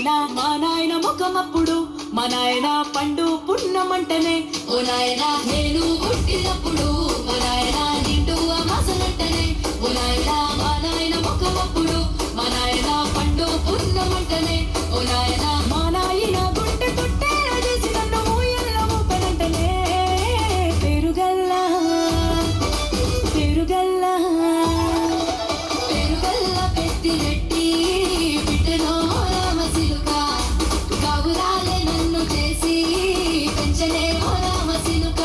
మా నాయన ముఖమప్పుడు మా నాయన పండు పున్నమంటనే ఓ నాయన నేను పుట్టినప్పుడు మా నాయన నిండు అమాసనంటనే ఓ నాయన మా నాయన ముఖమప్పుడు మా నాయన పండు పున్నమంటనే ఓ నాయన మా నాయన గుంటె కొట్టేలా చేసి నన్ను ఊయల్ల ఊపనంటనే పెరుగల్లా పెరుగల్లా పెరుగల్లా పెట్టినట్టి బిడ్డనో రామసిలుక గౌరాలే నన్ను చేసి పెంచలే ఓ రామసిలుక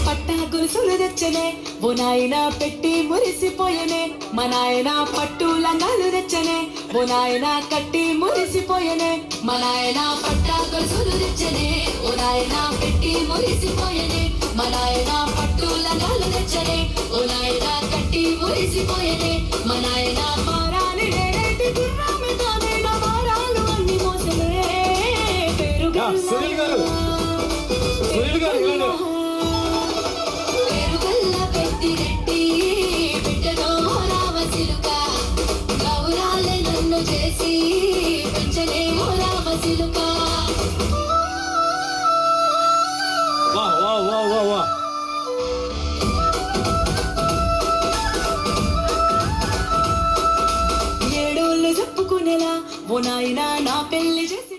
పట్టా గొలుసులు తెచ్చనే ఓ నాయన పెట్టి మురిసిపోయనే మా నాయన పట్టు లంగాలు తెచ్చనే ఓ నాయన కట్టి మురిసిపోయనే మా నాయన పట్టా గొలుసులు తెచ్చనే ఓ నాయన పెట్టి మురిసిపోయనే మా నాయన పట్టు లంగాలు తెచ్చనే ఓ నాయన కట్టి మురిసిపోయనే మా నాయన మారాలి నేనేటి గుర్రామితో నేను మారాలు అన్ని మోసలే సునీల్ గారు పెరుగల్ల పెట్టినట్టి బిడ్డనో రామసిలుక గౌరాలే నన్ను చేసి పెంచలే ఓ రామసిలుక వా వా వా వా వా ఏడోళ్ళు చెప్పుకునేలా ఓ నాయన నా పెళ్లి చేసి